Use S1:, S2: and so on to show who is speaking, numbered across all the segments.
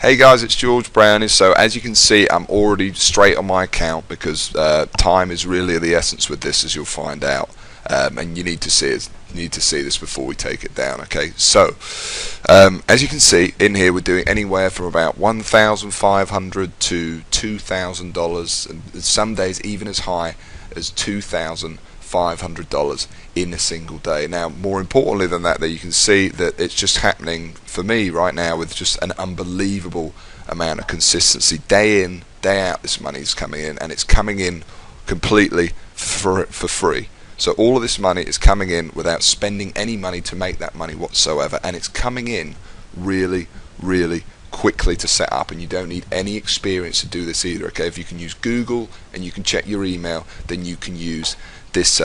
S1: Hey guys, it's George Brownie. So as you can see, I'm already straight on my account because time is really the essence with this, as you'll find out. And you need to see it. You need to see this before we take it down. Okay. So as you can see in here, we're doing anywhere from about $1,500 to $2,000, and some days even as high as $2,500 in a single day. Now, more importantly than that, you can see that it's just happening for me right now with just an unbelievable amount of consistency. Day in, day out, this money is coming in, and it's coming in completely for free. So all of this money is coming in without spending any money to make that money whatsoever, and it's coming in really, really quickly to set up, and you don't need any experience to do this either. Okay, if you can use Google and you can check your email, then you can use this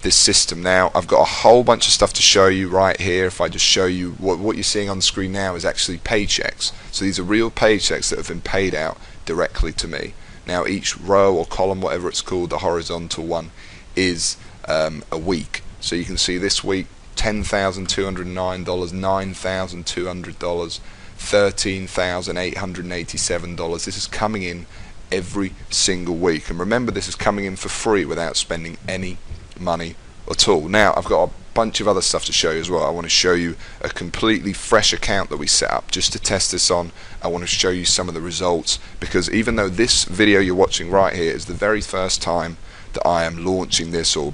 S1: this system. Now I've got a whole bunch of stuff to show you right here. If I just show you what you're seeing on the screen now is actually paychecks. So these are real paychecks that have been paid out directly to me. Now each row or column, whatever it's called, the horizontal one, is a week. So you can see this week $10,209, $9,200, $13,887. This is coming in every single week, and remember, this is coming in for free without spending any money at all. Now I've got a bunch of other stuff to show you as well. I want to show you a completely fresh account that we set up just to test this on. I want to show you some of the results, because even though this video you're watching right here is the very first time that I am launching this or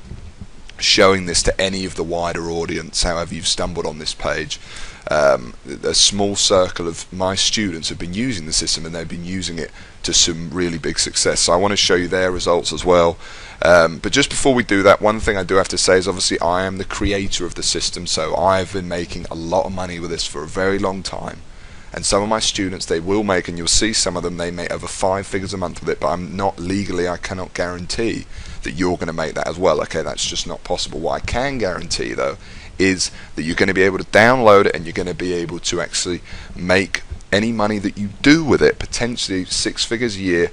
S1: showing this to any of the wider audience, however you've stumbled on this page, a small circle of my students have been using the system, and they've been using it to some really big success. So I want to show you their results as well. But just before we do that, one thing I do have to say is obviously I am the creator of the system, so I've been making a lot of money with this for a very long time. And some of my students, they will make, and you'll see some of them, they make over 5 figures a month with it, but I'm not legally, I cannot guarantee that you're going to make that as well. Okay, that's just not possible. What I can guarantee though is that you're going to be able to download it, and you're going to be able to actually make any money that you do with it, potentially 6 figures a year,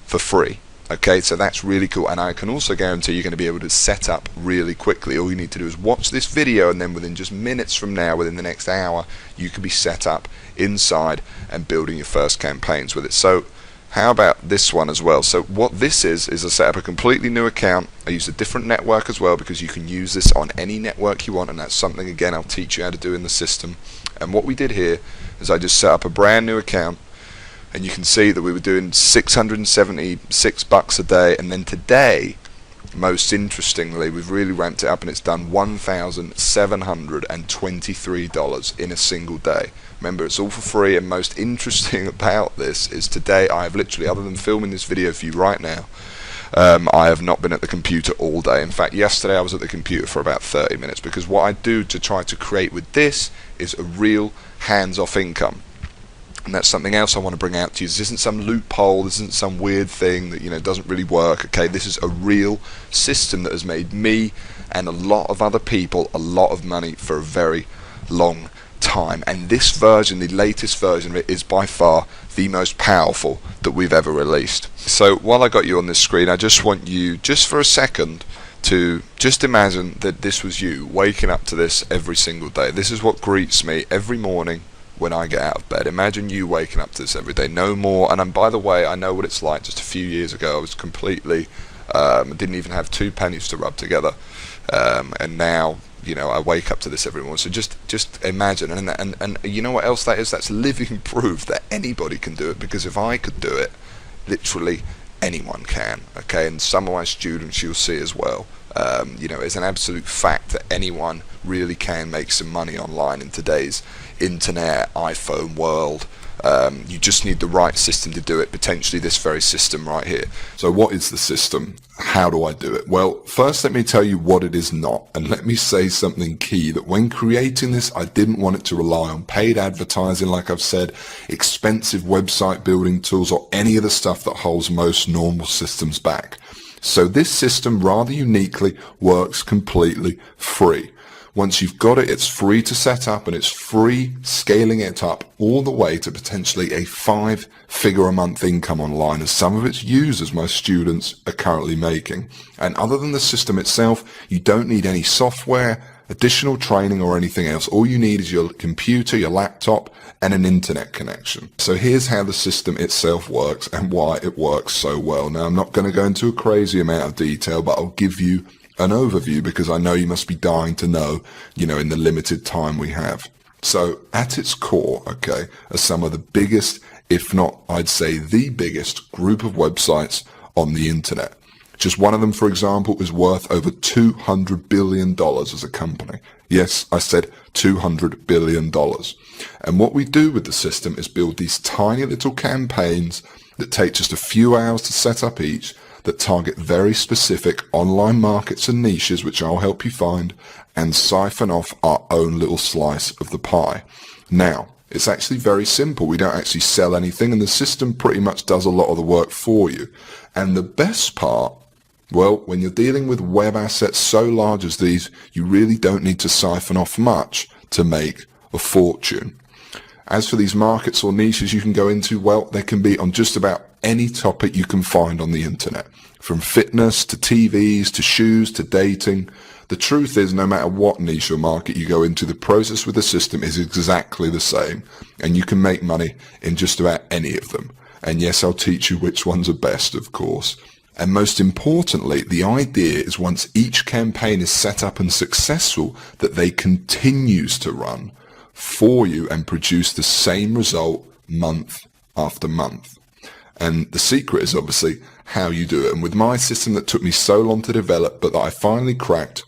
S1: for free. Okay, so that's really cool, and I can also guarantee you're going to be able to set up really quickly. All you need to do is watch this video, and then within just minutes from now, within the next hour, you can be set up inside and building your first campaigns with it. So how about this one as well? So what this is I set up a completely new account. I use a different network as well, because you can use this on any network you want, and that's something, again, I'll teach you how to do in the system. And what we did here is I just set up a brand new account, and you can see that we were doing $676 a day, and then today, most interestingly, we've really ramped it up, and it's done $1,723 in a single day. Remember, it's all for free, and most interesting about this is today I have literally, other than filming this video for you right now, I have not been at the computer all day. In fact, yesterday I was at the computer for about 30 minutes, because what I do to try to create with this is a real hands-off income. And that's something else I want to bring out to you. This isn't some loophole, this isn't some weird thing that, you know, doesn't really work. Okay, this is a real system that has made me and a lot of other people a lot of money for a very long time. And this version, the latest version of it, is by far the most powerful that we've ever released. So while I got you on this screen, I just want you, just for a second, to just imagine that this was you waking up to this every single day. This is what greets me every morning when I get out of bed. Imagine you waking up to this every day, no more. And by the way, I know what it's like. Just a few years ago, I was completely, didn't even have 2 pennies to rub together, and now, you know, I wake up to this every morning. So just imagine, and you know what else that is? That's living proof that anybody can do it, because if I could do it, literally anyone can. Okay, and some of my students you'll see as well. You know, it's an absolute fact that anyone really can make some money online in today's internet, iPhone world. You just need the right system to do it, potentially this very system right here. So what is the system? How do I do it? Well, first let me tell you what it is not, and let me say something key, that when creating this, I didn't want it to rely on paid advertising, like I've said, expensive website building tools, or any of the stuff that holds most normal systems back. So this system, rather uniquely, works completely free. Once you've got it, it's free to set up, and it's free scaling it up all the way to potentially a 5-figure-a-month income online, as some of its users, my students, are currently making. And other than the system itself, you don't need any software, additional training or anything else. All you need is your computer, your laptop, and an internet connection. So here's how the system itself works and why it works so well. Now, I'm not going to go into a crazy amount of detail, but I'll give you an overview because I know you must be dying to know, in the limited time we have. So at its core, okay, are some of the biggest, if not, I'd say the biggest group of websites on the internet. Just one of them, for example, is worth over $200 billion as a company. Yes, I said $200 billion. And what we do with the system is build these tiny little campaigns that take just a few hours to set up each, that target very specific online markets and niches, which I'll help you find, and siphon off our own little slice of the pie. Now, it's actually very simple. We don't actually sell anything, and the system pretty much does a lot of the work for you. And the best part, well, when you're dealing with web assets so large as these, you really don't need to siphon off much to make a fortune. As for these markets or niches you can go into, well, they can be on just about any topic you can find on the internet. From fitness to TVs to shoes to dating. The truth is, no matter what niche or market you go into, the process with the system is exactly the same. And you can make money in just about any of them. And yes, I'll teach you which ones are best, of course. And most importantly, the idea is once each campaign is set up and successful, that they continues to run for you and produce the same result month after month. And the secret is obviously how you do it. And with my system that took me so long to develop, but that I finally cracked,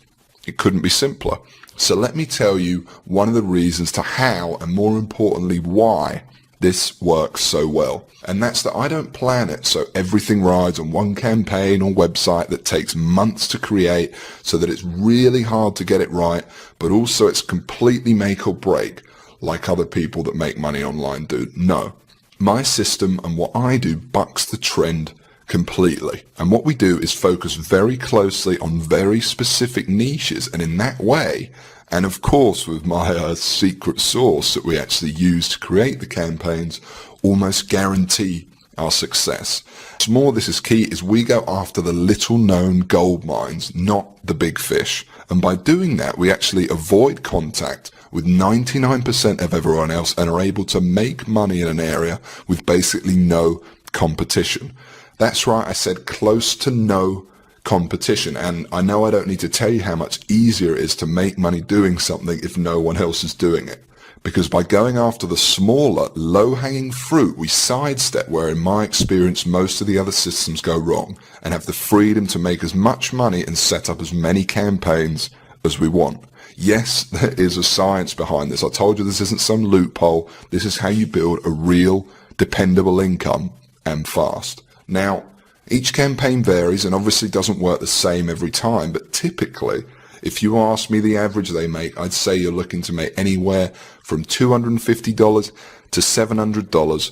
S1: it couldn't be simpler. So let me tell you one of the reasons to how, and more importantly, why this works so well. And that's that I don't plan it so everything rides on one campaign or website that takes months to create, so that it's really hard to get it right, but also it's completely make or break like other people that make money online do. No. My system and what I do bucks the trend completely. And what we do is focus very closely on very specific niches, and in that way, and of course with my secret sauce that we actually use to create the campaigns, almost guarantee our success. What's more, this is key, is we go after the little known gold mines, not the big fish. And by doing that, we actually avoid contact with 99% of everyone else and are able to make money in an area with basically no competition. That's right, I said close to no competition. And I know I don't need to tell you how much easier it is to make money doing something if no one else is doing it. Because by going after the smaller, low-hanging fruit, we sidestep where, in my experience, most of the other systems go wrong, and have the freedom to make as much money and set up as many campaigns as we want. Yes, there is a science behind this. I told you this isn't some loophole. This is how you build a real, dependable income, and fast. Now, each campaign varies and obviously doesn't work the same every time, but typically, if you ask me the average they make, I'd say you're looking to make anywhere from $250 to $700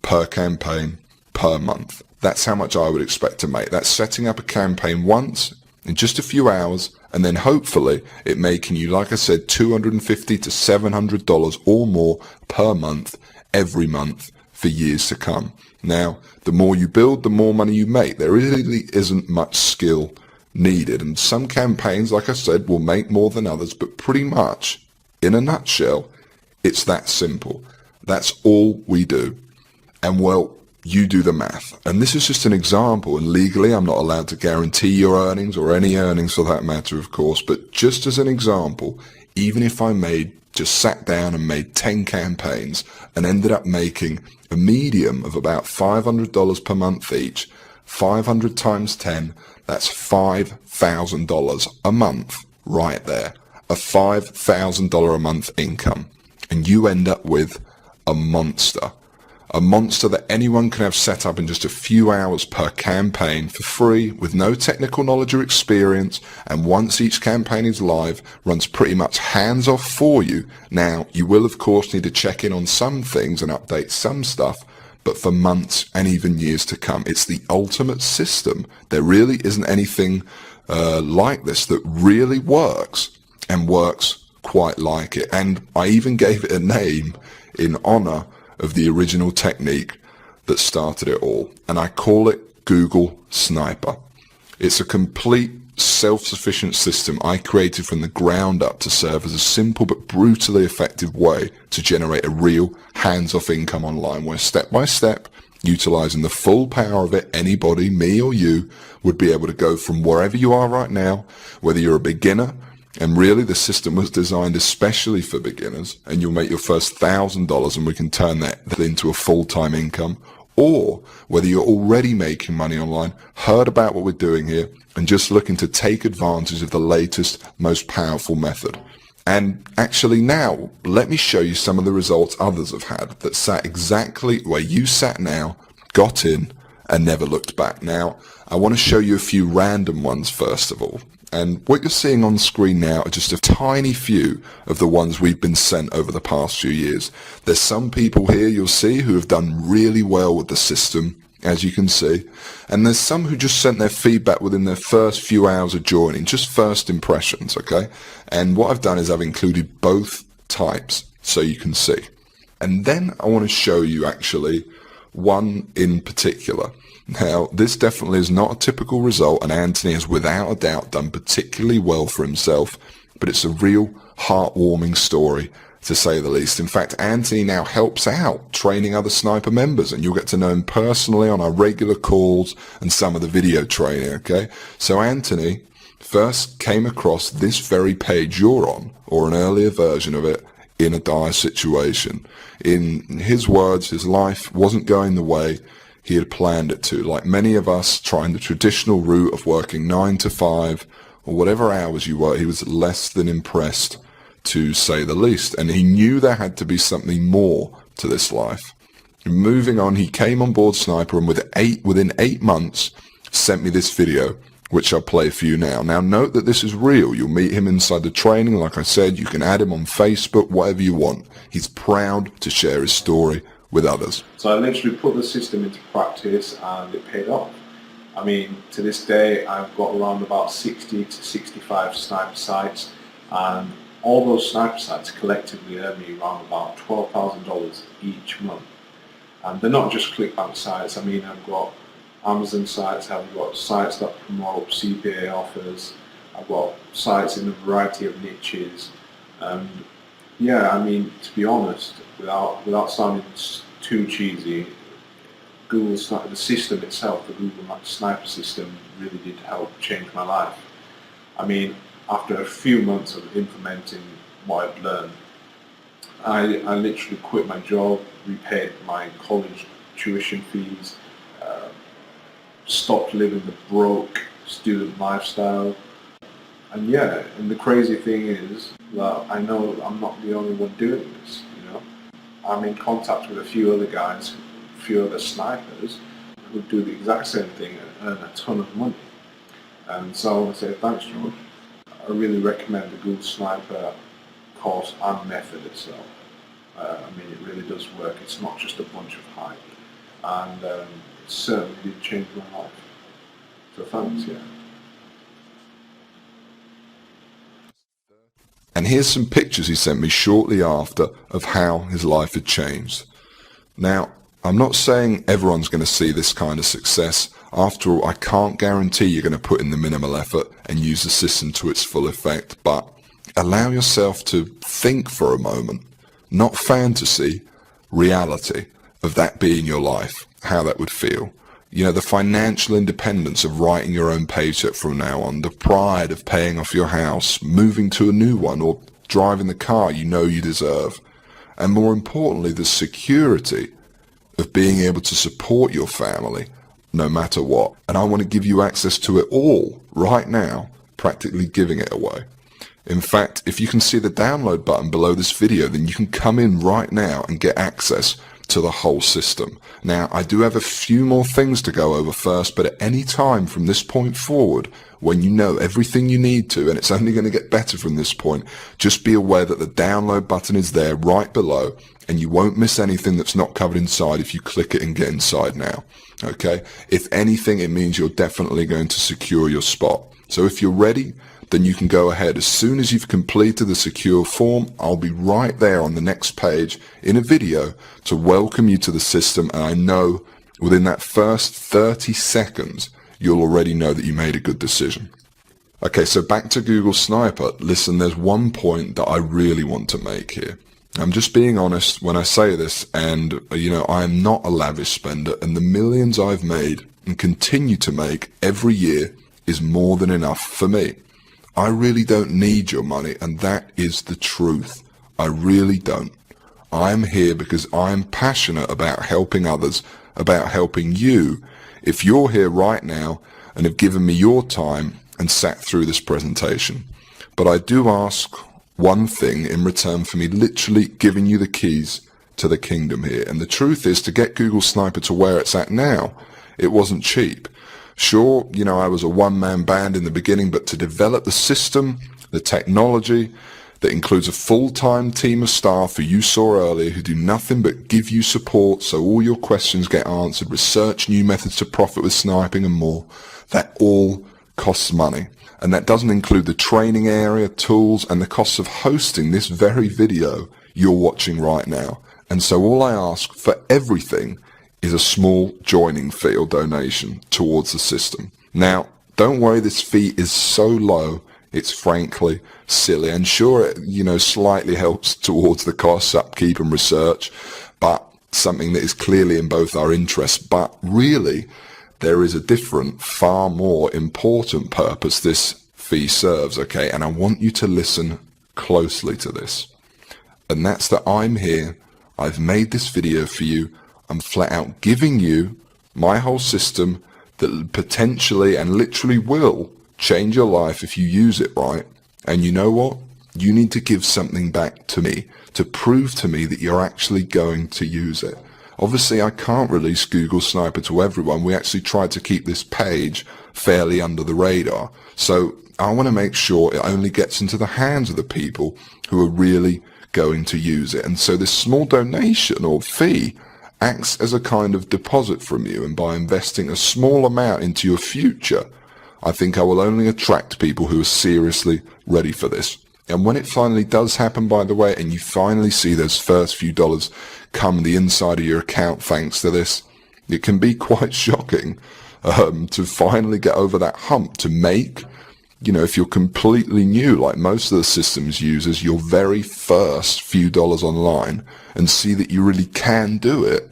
S1: per campaign per month. That's how much I would expect to make. That's setting up a campaign once in just a few hours, and then hopefully it making you, like I said, $250 to $700 or more per month, every month for years to come. Now, the more you build, the more money you make. There really isn't much skill needed, and some campaigns, like I said, will make more than others, but pretty much, in a nutshell, it's that simple. That's all we do. And well, you do the math. And this is just an example, and legally I'm not allowed to guarantee your earnings, or any earnings for that matter, of course, but just as an example, even if I just sat down and made 10 campaigns and ended up making a medium of about $500 per month each, 500 times 10, that's $5,000 a month right there. A $5,000 a month income. And you end up with a monster. A monster that anyone can have set up in just a few hours per campaign for free, with no technical knowledge or experience, and once each campaign is live, runs pretty much hands off for you. Now, you will of course need to check in on some things and update some stuff, but for months and even years to come. It's the ultimate system. There really isn't anything like this that really works, and works quite like it. And I even gave it a name in honor of the original technique that started it all, and I call it Google Sniper. It's a complete self-sufficient system I created from the ground up to serve as a simple but brutally effective way to generate a real hands-off income online, where step by step, utilizing the full power of it, anybody, me or you, would be able to go from wherever you are right now, whether you're a beginner, and really the system was designed especially for beginners, and you'll make your first $1,000 and we can turn that into a full-time income, or whether you're already making money online, heard about what we're doing here, and just looking to take advantage of the latest, most powerful method. And actually now, let me show you some of the results others have had that sat exactly where you sat now, got in, and never looked back. Now, I want to show you a few random ones first of all. And what you're seeing on screen now are just a tiny few of the ones we've been sent over the past few years. There's some people here you'll see who have done really well with the system, as you can see. And there's some who just sent their feedback within their first few hours of joining, just first impressions, okay? And what I've done is I've included both types so you can see. And then I want to show you actually one in particular. Now, this definitely is not a typical result, and Anthony has without a doubt done particularly well for himself, but it's a real heartwarming story, to say the least. In fact, Anthony now helps out training other sniper members, and you'll get to know him personally on our regular calls and some of the video training, okay? So Anthony first came across this very page you're on, or an earlier version of it, in a dire situation. In his words, his life wasn't going the way he had planned it to. Like many of us trying the traditional route of working 9 to 5 or whatever hours you work, he was less than impressed, to say the least. And he knew there had to be something more to this life. Moving on, he came on board Sniper, and within 8 months sent me this video, which I'll play for you now. Now note that this is real. You'll meet him inside the training. Like I said, you can add him on Facebook, whatever you want. He's proud to share his story with others.
S2: So I literally put the system into practice and it paid off. I mean, to this day I've got around about 60 to 65 sniper sites, and all those sniper sites collectively earn me around about $12,000 each month. And they're not just ClickBank sites. I mean, I've got Amazon sites, I've got sites that promote CPA offers, I've got sites in a variety of niches. Yeah, I mean, to be honest, without sounding too cheesy, the system itself, the Google Sniper system, really did help change my life. I mean, after a few months of implementing what I've learned, I literally quit my job, repaid my college tuition fees, stopped living the broke student lifestyle. And yeah, and the crazy thing is that I know I'm not the only one doing this, you know. I'm in contact with a few other guys, a few other snipers who do the exact same thing and earn a ton of money. And so I want to say thanks, George. I really recommend the Google Sniper course and method itself. I mean, it really does work. It's not just a bunch of hype. And it certainly did change my life. So thanks, yeah.
S1: And here's some pictures he sent me shortly after of how his life had changed. Now, I'm not saying everyone's going to see this kind of success. After all, I can't guarantee you're going to put in the minimal effort and use the system to its full effect, but allow yourself to think for a moment, not fantasy, reality of that being your life, how that would feel. You know, the financial independence of writing your own paycheck from now on, the pride of paying off your house, moving to a new one, or driving the car you know you deserve. And more importantly, the security of being able to support your family no matter what. And I want to give you access to it all right now, practically giving it away. In fact, if you can see the download button below this video, then you can come in right now and get access to the whole system. Now, I do have a few more things to go over first, but at any time from this point forward, when you know everything you need to, and it's only going to get better from this point, just be aware that the download button is there right below, and you won't miss anything that's not covered inside if you click it and get inside now. Okay? If anything, it means you're definitely going to secure your spot. So if you're ready, then you can go ahead. As soon as you've completed the secure form, I'll be right there on the next page in a video to welcome you to the system, and I know within that first 30 seconds, you'll already know that you made a good decision. Okay, so back to Google Sniper. Listen, there's one point that I really want to make here. I'm just being honest when I say this, and, I am not a lavish spender, and the millions I've made and continue to make every year is more than enough for me. I really don't need your money, and that is the truth. I really don't. I'm here because I'm passionate about helping others, about helping you. If you're here right now and have given me your time and sat through this presentation. But I do ask one thing in return for me literally giving you the keys to the kingdom here. And the truth is, to get Google Sniper to where it's at now, it wasn't cheap. Sure, I was a one-man band in the beginning, but to develop the system, the technology, that includes a full-time team of staff who you saw earlier who do nothing but give you support so all your questions get answered, research new methods to profit with sniping and more, that all costs money. And that doesn't include the training area, tools, and the costs of hosting this very video you're watching right now. And so all I ask for everything is a small joining fee or donation towards the system. Now, don't worry, this fee is so low, it's frankly silly. And sure, it, slightly helps towards the costs, upkeep and research, but something that is clearly in both our interests. But really, there is a different, far more important purpose this fee serves, okay? And I want you to listen closely to this. And that's that I'm here, I've made this video for you, I'm flat out giving you my whole system that potentially and literally will change your life if you use it right. And you know what? You need to give something back to me to prove to me that you're actually going to use it. Obviously, I can't release Google Sniper to everyone. We actually tried to keep this page fairly under the radar. So I want to make sure it only gets into the hands of the people who are really going to use it. And so this small donation or fee acts as a kind of deposit from you. And by investing a small amount into your future, I think I will only attract people who are seriously ready for this. And when it finally does happen, by the way, and you finally see those first few dollars come the inside of your account thanks to this, it can be quite shocking to finally get over that hump, to make, if you're completely new, like most of the systems users, your very first few dollars online and see that you really can do it.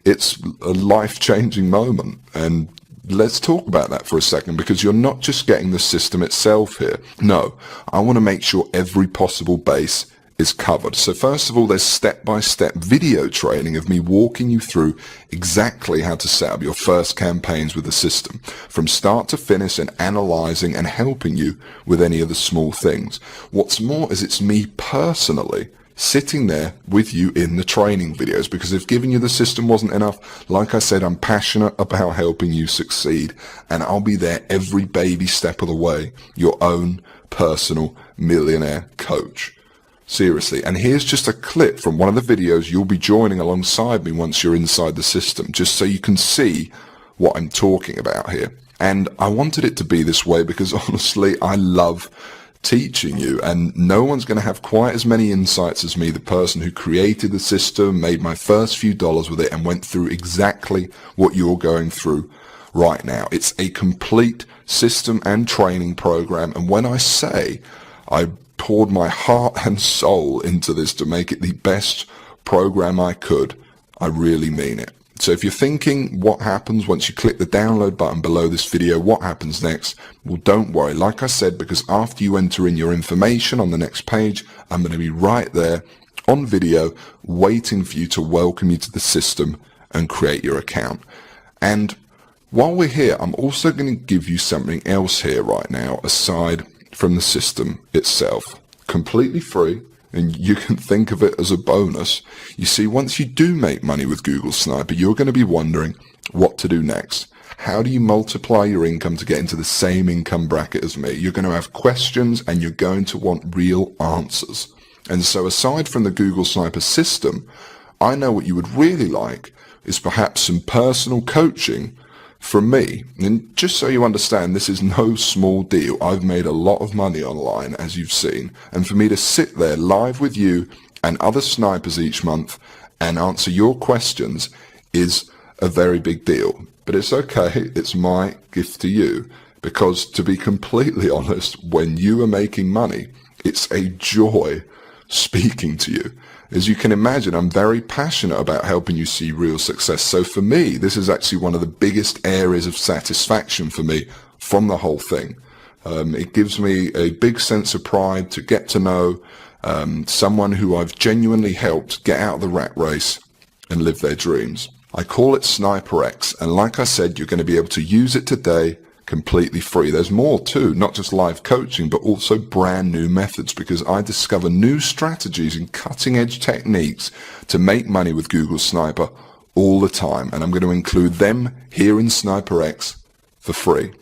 S1: It's a life-changing moment. And let's talk about that for a second, because you're not just getting the system itself here. No, I want to make sure every possible base is covered. So first of all, there's step-by-step video training of me walking you through exactly how to set up your first campaigns with the system, from start to finish, and analyzing and helping you with any of the small things. What's more is it's me personally sitting there with you in the training videos, because if giving you the system wasn't enough, like I said, I'm passionate about helping you succeed, and I'll be there every baby step of the way, your own personal millionaire coach. Seriously. And here's just a clip from one of the videos you'll be joining alongside me once you're inside the system, just so you can see what I'm talking about here. And I wanted it to be this way because honestly, I love teaching you, and no one's going to have quite as many insights as me, the person who created the system, made my first few dollars with it, and went through exactly what you're going through right now. It's a complete system and training program, and when I say I poured my heart and soul into this to make it the best program I could, I really mean it. So if you're thinking what happens once you click the download button below this video, what happens next? Well, don't worry. Like I said, because after you enter in your information on the next page, I'm going to be right there on video waiting for you to welcome you to the system and create your account. And while we're here, I'm also going to give you something else here right now aside from the system itself, completely free, and you can think of it as a bonus. You see, once you do make money with Google Sniper, you're going to be wondering what to do next. How do you multiply your income to get into the same income bracket as me? You're going to have questions and you're going to want real answers. And so aside from the Google Sniper system, I know what you would really like is perhaps some personal coaching from me. And just so you understand, this is no small deal. I've made a lot of money online, as you've seen, and for me to sit there live with you and other snipers each month and answer your questions is a very big deal. But it's okay, it's my gift to you. because to be completely honest, when you are making money, it's a joy speaking to you. As you can imagine, I'm very passionate about helping you see real success. So for me, this is actually one of the biggest areas of satisfaction for me from the whole thing. It gives me a big sense of pride to get to know someone who I've genuinely helped get out of the rat race and live their dreams. I call it SniperX, and like I said, you're going to be able to use it today completely free. There's more too, not just live coaching, but also brand new methods, because I discover new strategies and cutting edge techniques to make money with Google Sniper all the time. And I'm going to include them here in SniperX for free.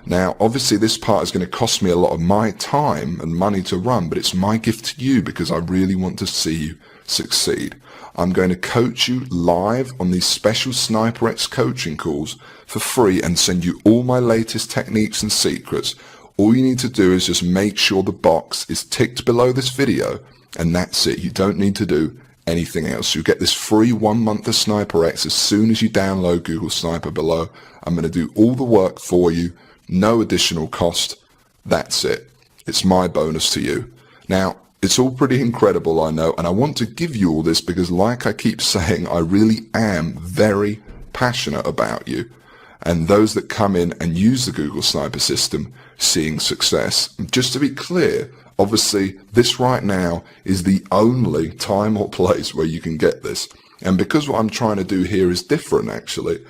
S1: Now, obviously this part is going to cost me a lot of my time and money to run, but it's my gift to you because I really want to see you succeed. I'm going to coach you live on these special SniperX coaching calls for free and send you all my latest techniques and secrets. All you need to do is just make sure the box is ticked below this video, and that's it. You don't need to do anything else. You get this free 1 month of SniperX as soon as you download Google Sniper below. I'm going to do all the work for you, no additional cost. That's it. It's my bonus to you. Now, it's all pretty incredible, I know, and I want to give you all this because, like I keep saying, I really am very passionate about you and those that come in and use the Google Sniper system seeing success. Just to be clear, obviously, this right now is the only time or place where you can get this. And because what I'm trying to do here is different, actually,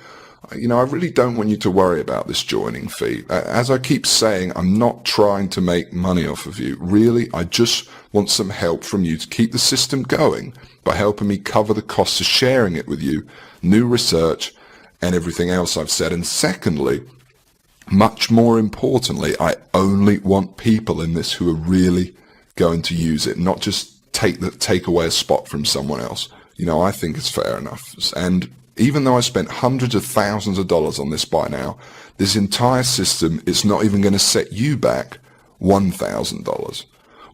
S1: you know, I really don't want you to worry about this joining fee. As I keep saying, I'm not trying to make money off of you. Really, I just want some help from you to keep the system going by helping me cover the costs of sharing it with you, new research, and everything else I've said. And secondly, much more importantly, I only want people in this who are really going to use it, not just take away a spot from someone else. You know, I think it's fair enough. And even though I spent hundreds of thousands of dollars on this by now, this entire system is not even going to set you back $1,000.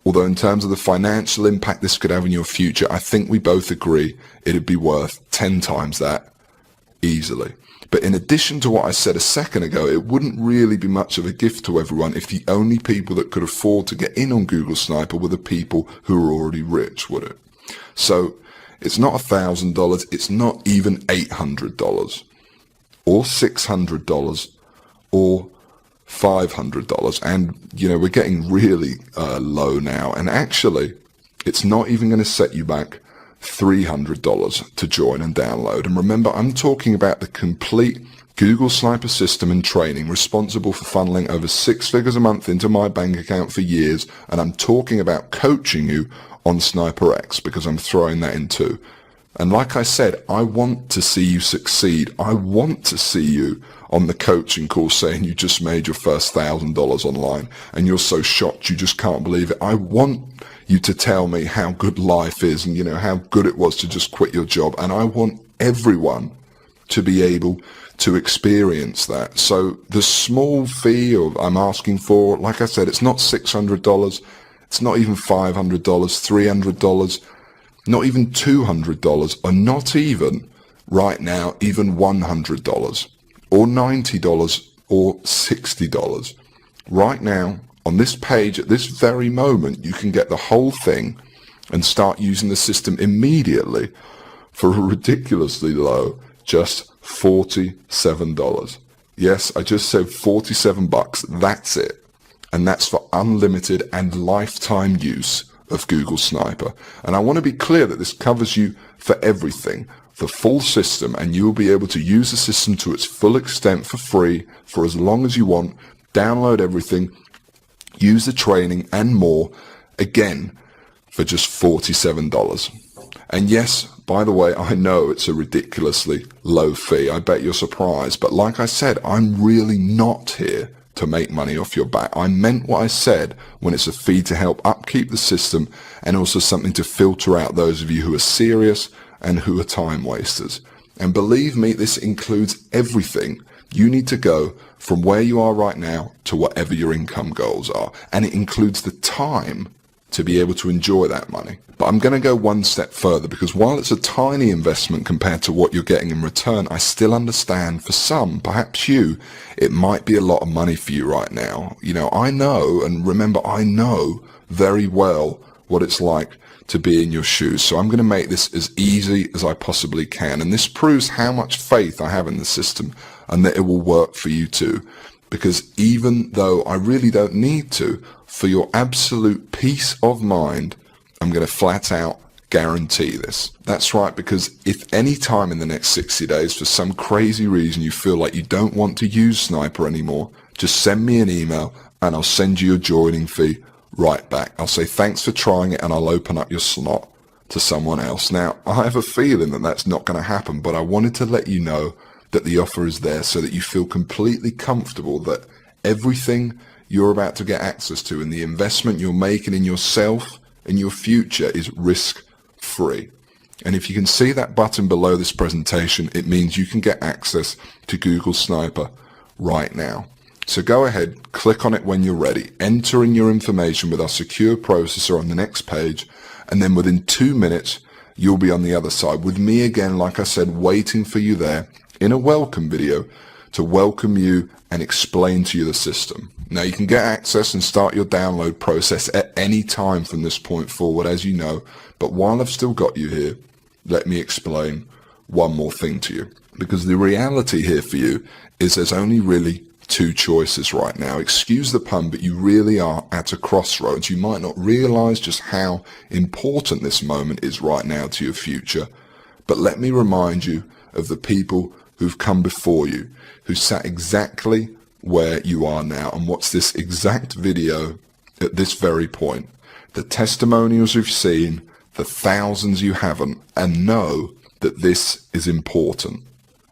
S1: Although in terms of the financial impact this could have in your future, I think we both agree it'd be worth 10 times that easily. But in addition to what I said a second ago, it wouldn't really be much of a gift to everyone if the only people that could afford to get in on Google Sniper were the people who are already rich, would it? So it's not $1,000, it's not even $800 or $600 or $500. And, you know, we're getting really low now. And actually, it's not even going to set you back $300 to join and download. And remember, I'm talking about the complete Google Sniper system and training responsible for funneling over 6 figures a month into my bank account for years. And I'm talking about coaching you on SniperX because I'm throwing that in too. And like I said, I want to see you succeed. I want to see you on the coaching call saying you just made your first $1,000 online and you're so shocked you just can't believe it. I want you to tell me how good life is and, you know, how good it was to just quit your job. And I want everyone to be able to experience that. So the small fee I'm asking for, like I said, it's not $600. It's not even $500, $300, not even $200, or not even, right now, even $100, or $90, or $60. Right now, on this page, at this very moment, you can get the whole thing and start using the system immediately for a ridiculously low, just $47. Yes, I just said $47, that's it. And that's for unlimited and lifetime use of Google Sniper. And I want to be clear that this covers you for everything, the full system, and you will be able to use the system to its full extent for free for as long as you want, download everything, use the training and more, again, for just $47. And yes, by the way, I know it's a ridiculously low fee. I bet you're surprised. But like I said, I'm really not here to make money off your back. I meant what I said when it's a fee to help upkeep the system and also something to filter out those of you who are serious and who are time wasters. And believe me, this includes everything you need to go from where you are right now to whatever your income goals are. And it includes the time to be able to enjoy that money. But I'm going to go one step further, because while it's a tiny investment compared to what you're getting in return, I still understand for some, perhaps you, it might be a lot of money for you right now. You know, I know, and remember, I know very well what it's like to be in your shoes. So I'm going to make this as easy as I possibly can. And this proves how much faith I have in the system and that it will work for you too. Because even though I really don't need to, for your absolute peace of mind, I'm going to flat out guarantee this. That's right, because if any time in the next 60 days, for some crazy reason, you feel like you don't want to use Sniper anymore, just send me an email and I'll send you a joining fee right back. I'll say thanks for trying it and I'll open up your slot to someone else. Now, I have a feeling that that's not going to happen, but I wanted to let you know that the offer is there so that you feel completely comfortable that everything you're about to get access to and the investment you're making in yourself and your future is risk-free. And if you can see that button below this presentation, it means you can get access to Google Sniper right now. So go ahead, click on it when you're ready, enter in your information with our secure processor on the next page, and then within 2 minutes, you'll be on the other side with me again, like I said, waiting for you there in a welcome video to welcome you and explain to you the system. Now you can get access and start your download process at any time from this point forward, as you know, but while I've still got you here, let me explain one more thing to you. Because the reality here for you is there's only really two choices right now. Excuse the pun, but you really are at a crossroads. You might not realize just how important this moment is right now to your future, but let me remind you of the people who've come before you, who sat exactly where you are now and watch this exact video at this very point. The testimonials you've seen, the thousands you haven't, and know that this is important.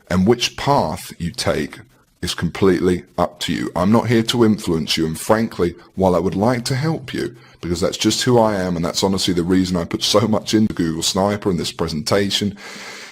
S1: And which path you take is completely up to you. I'm not here to influence you, and frankly, while I would like to help you, because that's just who I am, and that's honestly the reason I put so much into Google Sniper in this presentation,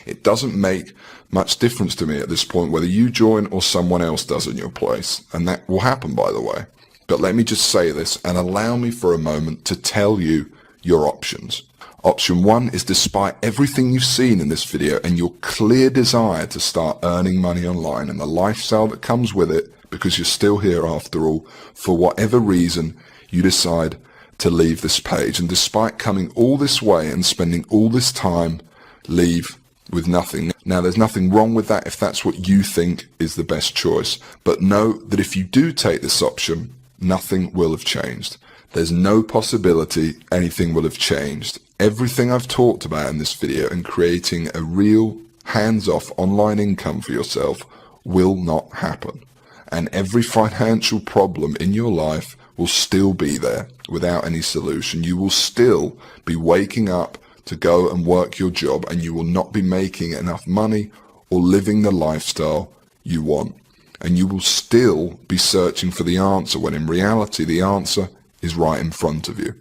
S1: it doesn't make much difference to me at this point whether you join or someone else does in your place. And that will happen, by the way. But let me just say this and allow me for a moment to tell you your options. Option 1 is, despite everything you've seen in this video and your clear desire to start earning money online and the lifestyle that comes with it, because you're still here after all, for whatever reason, you decide to leave this page. And despite coming all this way and spending all this time, leave with nothing. Now, there's nothing wrong with that if that's what you think is the best choice. But know that if you do take this option, nothing will have changed. There's no possibility anything will have changed. Everything I've talked about in this video and creating a real hands-off online income for yourself will not happen. And every financial problem in your life will still be there without any solution. You will still be waking up to go and work your job, and you will not be making enough money or living the lifestyle you want. And you will still be searching for the answer when in reality the answer is right in front of you.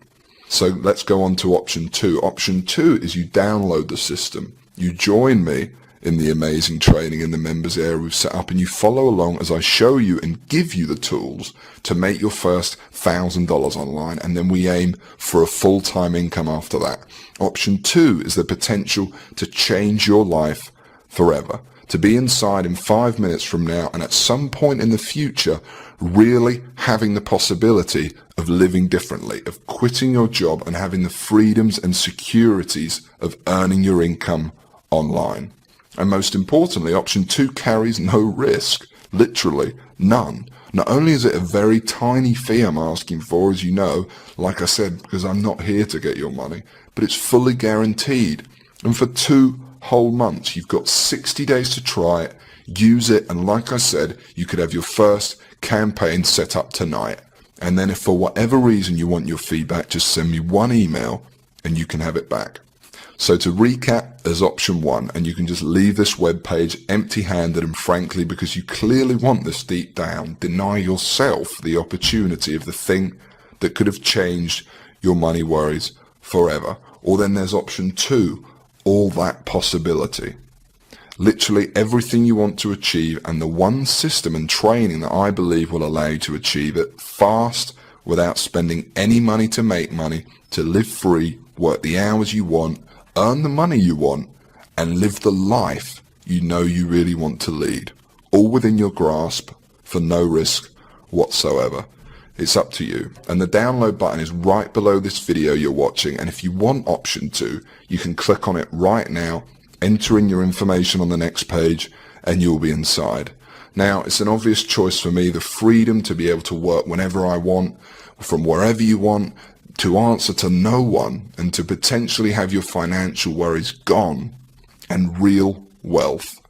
S1: So let's go on to option 2. Option 2 is you download the system. You join me in the amazing training in the members area we've set up, and you follow along as I show you and give you the tools to make your first $1,000 online, and then we aim for a full-time income after that. Option 2 is the potential to change your life forever, to be inside in 5 minutes from now and at some point in the future really having the possibility of living differently, of quitting your job and having the freedoms and securities of earning your income online. And most importantly, option 2 carries no risk, literally none. Not only is it a very tiny fee I'm asking for, as you know, like I said, because I'm not here to get your money, but it's fully guaranteed. And for 2 whole months, you've got 60 days to try it, use it, and like I said, you could have your first campaign set up tonight. And then if for whatever reason you want your feedback, just send me one email and you can have it back. So to recap, there's option 1, and you can just leave this web page empty-handed, and frankly, because you clearly want this deep down, deny yourself the opportunity of the thing that could have changed your money worries forever. Or then there's option 2, all that possibility. Literally everything you want to achieve, and the one system and training that I believe will allow you to achieve it fast, without spending any money to make money, to live free, work the hours you want, earn the money you want, and live the life you know you really want to lead, all within your grasp for no risk whatsoever. It's up to you. And the download button is right below this video you're watching, and if you want option 2, you can click on it right now, enter in your information on the next page, and you'll be inside. Now, it's an obvious choice for me, the freedom to be able to work whenever I want, from wherever you want, to answer to no one, and to potentially have your financial worries gone, and real wealth.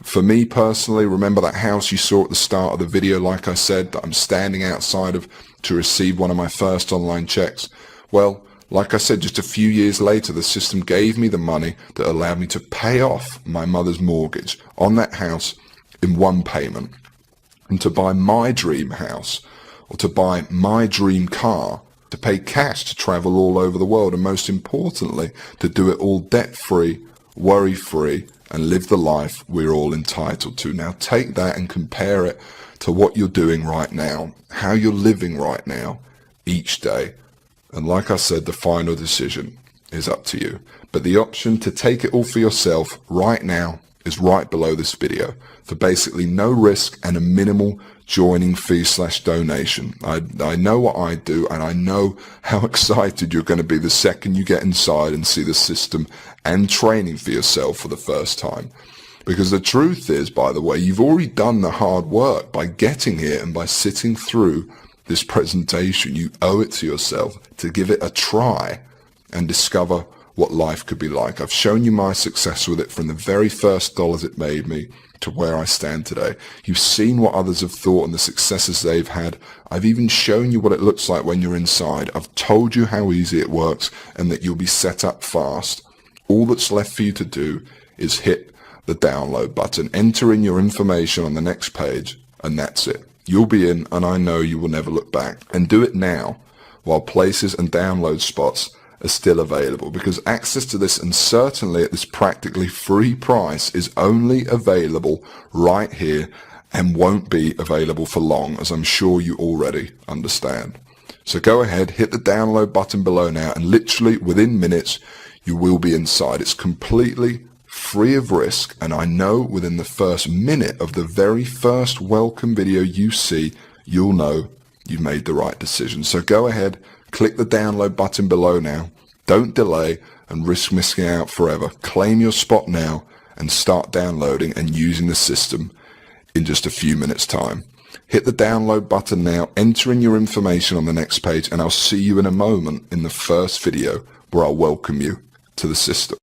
S1: For me personally, remember that house you saw at the start of the video, like I said, that I'm standing outside of to receive one of my first online checks? Well, like I said, just a few years later, the system gave me the money that allowed me to pay off my mother's mortgage on that house in one payment, and to buy my dream house, or to buy my dream car, to pay cash to travel all over the world, and most importantly, to do it all debt-free, worry-free, and live the life we're all entitled to. Now take that and compare it to what you're doing right now, how you're living right now, each day. And like I said, the final decision is up to you. But the option to take it all for yourself right now is right below this video, for basically no risk and a minimal joining fee/donation. I know what I do, and I know how excited you're going to be the second you get inside and see the system and training for yourself for the first time. Because the truth is, by the way, you've already done the hard work by getting here and by sitting through this presentation. You owe it to yourself to give it a try and discover what life could be like. I've shown you my success with it from the very first dollars it made me to where I stand today. You've seen what others have thought and the successes they've had. I've even shown you what it looks like when you're inside. I've told you how easy it works and that you'll be set up fast. All that's left for you to do is hit the download button, enter in your information on the next page, and that's it. You'll be in, and I know you will never look back. And do it now, while places and download spots are still available, because access to this, and certainly at this practically free price, is only available right here and won't be available for long, as I'm sure you already understand. So go ahead, hit the download button below now, and literally within minutes you will be inside. It's completely free of risk, and I know within the first minute of the very first welcome video you see, you'll know you've made the right decision. So go ahead, click the download button below now. Don't delay and risk missing out forever. Claim your spot now and start downloading and using the system in just a few minutes' time. Hit the download button now, enter in your information on the next page, and I'll see you in a moment in the first video where I'll welcome you to the system.